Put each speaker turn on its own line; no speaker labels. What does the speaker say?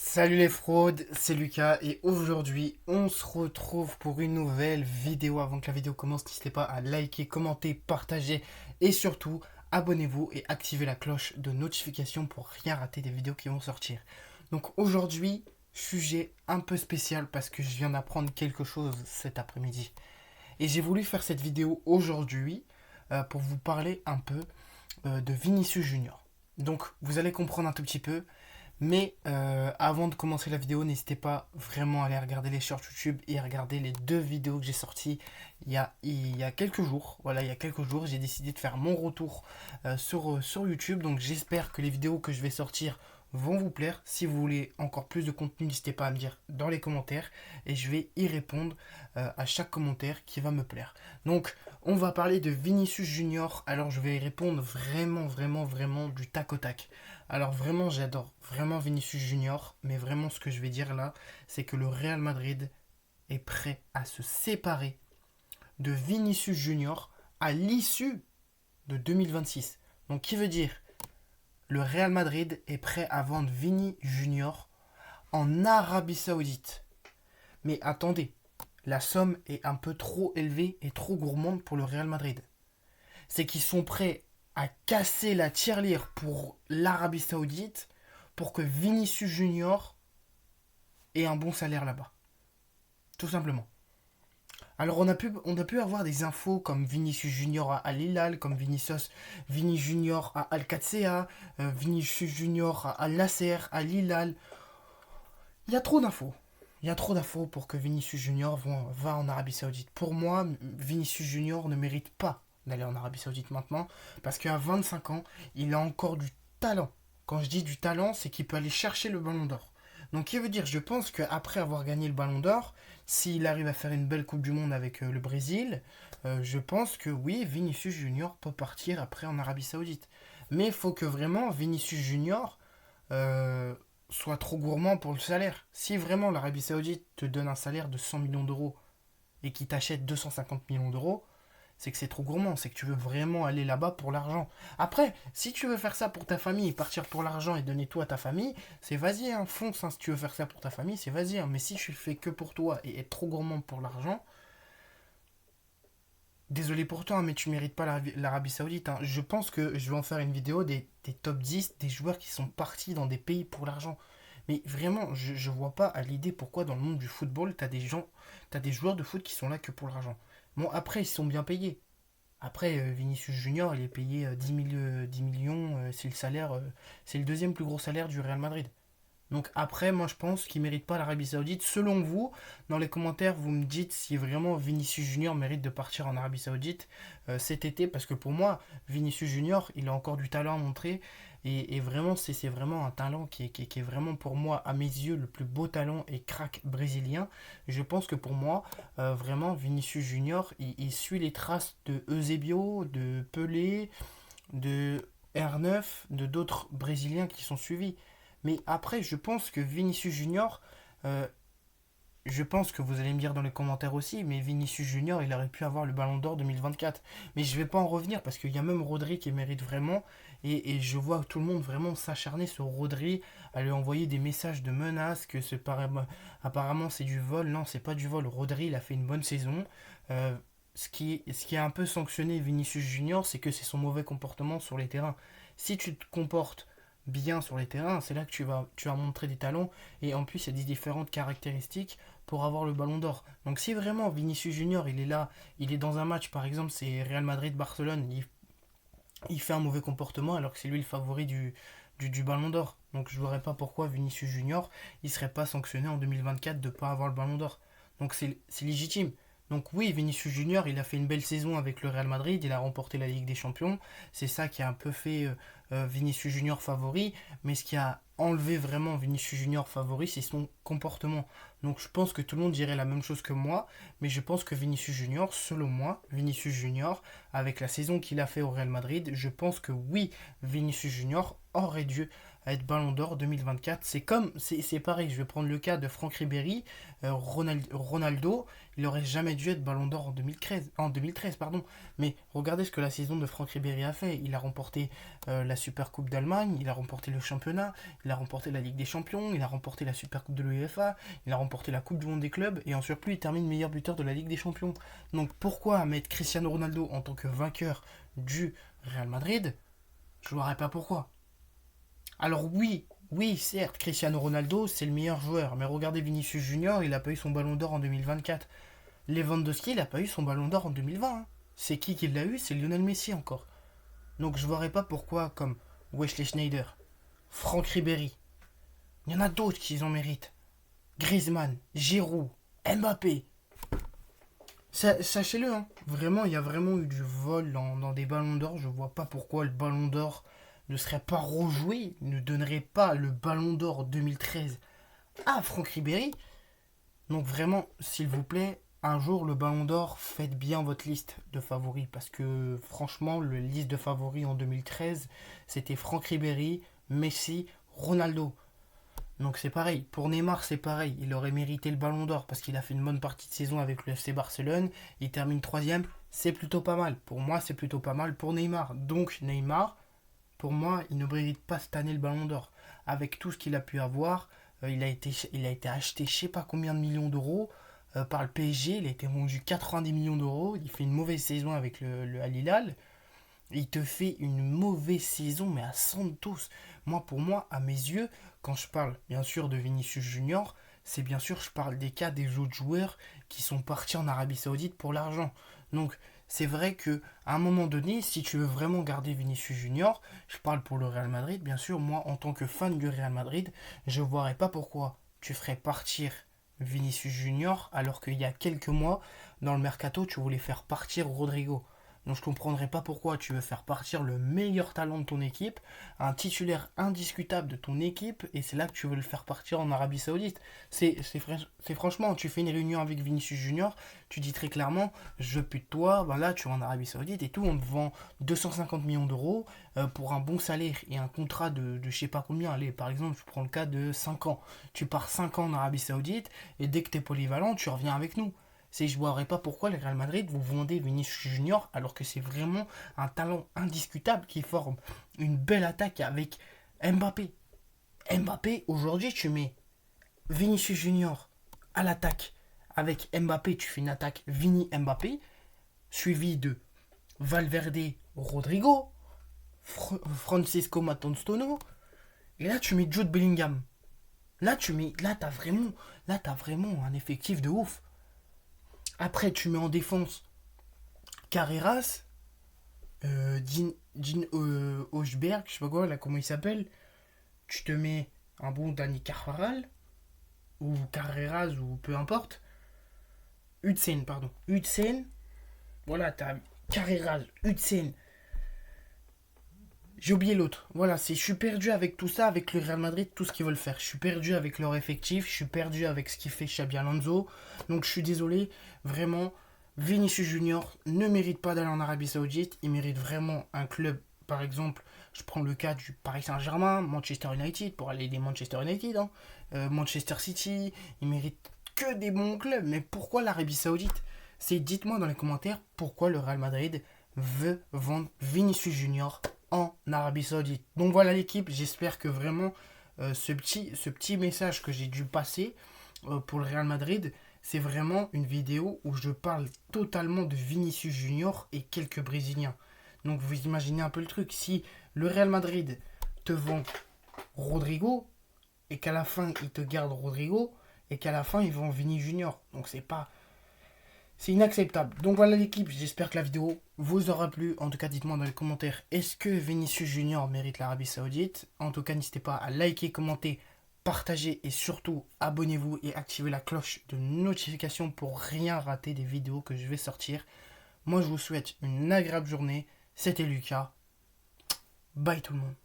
Salut les fraudes, c'est Lucas et aujourd'hui on se retrouve pour une nouvelle vidéo. Avant que la vidéo commence, n'hésitez pas à liker, commenter, partager et surtout abonnez-vous et activez la cloche de notification pour rien rater des vidéos qui vont sortir. Donc aujourd'hui, sujet un peu spécial parce que je viens d'apprendre quelque chose cet après-midi. Et j'ai voulu faire cette vidéo aujourd'hui pour vous parler un peu de Vinicius Junior. Donc vous allez comprendre un tout petit peu. Mais avant de commencer la vidéo, n'hésitez pas vraiment à aller regarder les shorts YouTube et à regarder les deux vidéos que j'ai sorties il y a quelques jours. Voilà, il y a quelques jours, j'ai décidé de faire mon retour sur YouTube. Donc j'espère que les vidéos que je vais sortir vont vous plaire. Si vous voulez encore plus de contenu, n'hésitez pas à me dire dans les commentaires et je vais y répondre à chaque commentaire qui va me plaire. Donc on va parler de Vinicius Junior. Alors je vais y répondre vraiment du tac au tac. Alors vraiment, j'adore vraiment Vinicius Junior, mais vraiment ce que je vais dire là, c'est que le Real Madrid est prêt à se séparer de Vinicius Junior à l'issue de 2026. Donc qui veut dire le Real Madrid est prêt à vendre Vini Junior en Arabie Saoudite. Mais attendez, la somme est un peu trop élevée et trop gourmande pour le Real Madrid. C'est qu'ils sont prêts à casser la tirelire pour l'Arabie Saoudite pour que Vinicius Junior ait un bon salaire là-bas. Tout simplement. Alors on a pu avoir des infos comme Vinicius Junior à Al Hilal, comme Vini Junior à Al Qatsea, Vinicius Junior à Al Nasser, à Al Hilal. Il y a trop d'infos. Il y a trop d'infos pour que Vinicius Junior va en Arabie Saoudite. Pour moi, Vinicius Junior ne mérite pas d'aller en Arabie Saoudite maintenant parce qu'à 25 ans, il a encore du talent. Quand je dis du talent, c'est qu'il peut aller chercher le ballon d'or. Donc, qui veut dire, je pense qu'après avoir gagné le ballon d'or, s'il arrive à faire une belle Coupe du Monde avec le Brésil, je pense que oui, Vinicius Junior peut partir après en Arabie Saoudite. Mais il faut que vraiment Vinicius Junior euh, soit trop gourmand pour le salaire. Si vraiment l'Arabie Saoudite te donne un salaire de 100 millions d'euros et qu'il t'achète 250 millions d'euros, c'est que c'est trop gourmand, c'est que tu veux vraiment aller là-bas pour l'argent. Après, si tu veux faire ça pour ta famille, partir pour l'argent et donner tout à ta famille, c'est vas-y, hein, fonce, hein, si tu veux faire ça pour ta famille, c'est vas-y. Hein. Mais si tu le fais que pour toi et être trop gourmand pour l'argent, désolé pour toi, hein, mais tu mérites pas l'Arabie Saoudite. Hein. Je pense que je vais en faire une vidéo des top 10 des joueurs qui sont partis dans des pays pour l'argent. Mais vraiment, je vois pas à l'idée pourquoi dans le monde du football, t'as des joueurs de foot qui sont là que pour l'argent. Bon, après, ils sont bien payés. Après, Vinicius Junior, il est payé 10 millions, c'est le deuxième plus gros salaire du Real Madrid. Donc après, moi je pense qu'il ne mérite pas l'Arabie Saoudite. Selon vous, dans les commentaires, vous me dites si vraiment Vinicius Junior mérite de partir en Arabie Saoudite cet été. Parce que pour moi, Vinicius Junior, il a encore du talent à montrer. Et vraiment, c'est vraiment un talent qui est vraiment pour moi, à mes yeux, le plus beau talent et crack brésilien. Je pense que pour moi, vraiment, Vinicius Junior, il suit les traces de Eusebio, de Pelé, de R9, de d'autres Brésiliens qui sont suivis. Mais après, je pense que Vinicius Junior, euh, je pense que vous allez me dire dans les commentaires aussi, mais Vinicius Junior, il aurait pu avoir le Ballon d'Or 2024. Mais je vais pas en revenir parce qu'il y a même Rodri qui mérite vraiment. Et je vois tout le monde vraiment s'acharner sur Rodri, à lui envoyer des messages de menaces, que apparemment c'est du vol. Non, c'est pas du vol. Rodri, il a fait une bonne saison. Euh, ce qui a un peu sanctionné Vinicius Junior, c'est que c'est son mauvais comportement sur les terrains. Si tu te comportes bien sur les terrains, c'est là que tu vas montrer des talents. Et en plus, il y a des différentes caractéristiques pour avoir le ballon d'or. Donc si vraiment Vinicius Junior, il est là, il est dans un match, par exemple, c'est Real Madrid-Barcelone, il fait un mauvais comportement alors que c'est lui le favori du ballon d'or. Donc je ne verrais pas pourquoi Vinicius Junior, il serait pas sanctionné en 2024 de ne pas avoir le ballon d'or. Donc c'est légitime. Donc oui, Vinicius Junior, il a fait une belle saison avec le Real Madrid, il a remporté la Ligue des Champions. C'est ça qui a un peu fait Vinicius Junior favori. Mais ce qui a enlevé vraiment Vinicius Junior favori, c'est son comportement. Donc je pense que tout le monde dirait la même chose que moi. Mais je pense que Vinicius Junior, selon moi, Vinicius Junior, avec la saison qu'il a fait au Real Madrid, je pense que oui, Vinicius Junior aurait dû à être Ballon d'Or 2024. C'est pareil, je vais prendre le cas de Franck Ribéry, Ronaldo, il aurait jamais dû être Ballon d'Or en 2013, pardon. Mais regardez ce que la saison de Franck Ribéry a fait. Il a remporté la Super Coupe d'Allemagne, il a remporté le championnat, il a remporté la Ligue des Champions, il a remporté la Super Coupe de l'UEFA, il a remporté la Coupe du Monde des clubs et en surplus il termine meilleur buteur de la Ligue des Champions. Donc pourquoi mettre Cristiano Ronaldo en tant que vainqueur du Real Madrid? Je ne vois pas pourquoi. Alors oui, certes, Cristiano Ronaldo, c'est le meilleur joueur. Mais regardez Vinicius Junior, il n'a pas eu son ballon d'or en 2024. Lewandowski, il n'a pas eu son ballon d'or en 2020. C'est qui l'a eu? C'est Lionel Messi encore. Donc je ne vois pas pourquoi, comme Wesley Sneijder, Franck Ribéry, il y en a d'autres qui en méritent. Griezmann, Giroud, Mbappé. Sachez-le, hein, vraiment, il y a vraiment eu du vol dans des ballons d'or. Je vois pas pourquoi le ballon d'or ne serait pas rejoué, ne donnerait pas le ballon d'or 2013 à Franck Ribéry. Donc vraiment, s'il vous plaît, un jour le ballon d'or, faites bien votre liste de favoris. Parce que franchement, le liste de favoris en 2013, c'était Franck Ribéry, Messi, Ronaldo. Donc c'est pareil, pour Neymar c'est pareil, il aurait mérité le ballon d'or parce qu'il a fait une bonne partie de saison avec le FC Barcelone, il termine troisième, c'est plutôt pas mal, pour moi c'est plutôt pas mal pour Neymar. Donc Neymar, pour moi il ne mérite pas cette année le ballon d'or. Avec tout ce qu'il a pu avoir, il a été acheté je sais pas combien de millions d'euros par le PSG, il a été vendu 90 millions d'euros, il fait une mauvaise saison avec le Al Hilal. Il te fait une mauvaise saison, mais à Santos. Pour moi, à mes yeux, quand je parle bien sûr de Vinicius Junior, c'est bien sûr, je parle des cas des autres joueurs qui sont partis en Arabie Saoudite pour l'argent. Donc, c'est vrai que à un moment donné, si tu veux vraiment garder Vinicius Junior, je parle pour le Real Madrid, bien sûr, moi, en tant que fan du Real Madrid, je ne vois pas pourquoi tu ferais partir Vinicius Junior alors qu'il y a quelques mois, dans le mercato, tu voulais faire partir Rodrigo. Donc je ne comprendrais pas pourquoi tu veux faire partir le meilleur talent de ton équipe, un titulaire indiscutable de ton équipe, et c'est là que tu veux le faire partir en Arabie Saoudite. C'est franchement, tu fais une réunion avec Vinicius Junior, tu dis très clairement, je pute toi, ben là tu es en Arabie Saoudite et tout, on te vend 250 millions d'euros pour un bon salaire et un contrat de je sais pas combien. Allez, par exemple, je prends le cas de 5 ans. Tu pars 5 ans en Arabie Saoudite et dès que tu es polyvalent, tu reviens avec nous. Je ne vois pas pourquoi le Real Madrid vous vendez Vinicius Junior alors que c'est vraiment un talent indiscutable qui forme une belle attaque avec Mbappé. Mbappé, aujourd'hui tu mets Vinicius Junior à l'attaque avec Mbappé, tu fais une attaque Vini Mbappé suivi de Valverde Rodrigo, Francisco Matonstono et là tu mets Jude Bellingham. Là t'as vraiment un effectif de ouf. Après, tu mets en défense Carreras, Dean Hochberg, je sais pas quoi, là, comment il s'appelle. Tu te mets un bon Dani Carvajal, ou Carreras, ou peu importe. Hudsen, pardon. Hudsen, voilà, t'as Carreras, Hudsen. J'ai oublié l'autre. Voilà, je suis perdu avec tout ça, avec le Real Madrid, tout ce qu'ils veulent faire. Je suis perdu avec leur effectif, je suis perdu avec ce qu'il fait Xabi Alonso. Donc je suis désolé, vraiment, Vinicius Junior ne mérite pas d'aller en Arabie Saoudite. Il mérite vraiment un club, par exemple, je prends le cas du Paris Saint-Germain, Manchester United, pour aller des Manchester United, Manchester City. Il mérite que des bons clubs. Mais pourquoi l'Arabie Saoudite? Dites-moi dans les commentaires pourquoi le Real Madrid veut vendre Vinicius Junior en Arabie Saoudite. Donc voilà l'équipe, j'espère que vraiment ce petit message que j'ai dû passer pour le Real Madrid, c'est vraiment une vidéo où je parle totalement de Vinicius Junior et quelques Brésiliens. Donc vous imaginez un peu le truc, si le Real Madrid te vend Rodrigo et qu'à la fin il te garde Rodrigo et qu'à la fin ils vendent Vini Junior. Donc c'est inacceptable. Donc voilà l'équipe, j'espère que la vidéo vous aura plu. En tout cas, dites-moi dans les commentaires, est-ce que Vinicius Junior mérite l'Arabie Saoudite? En tout cas, n'hésitez pas à liker, commenter, partager et surtout abonnez-vous et activez la cloche de notification pour rien rater des vidéos que je vais sortir. Moi, je vous souhaite une agréable journée. C'était Lucas. Bye tout le monde.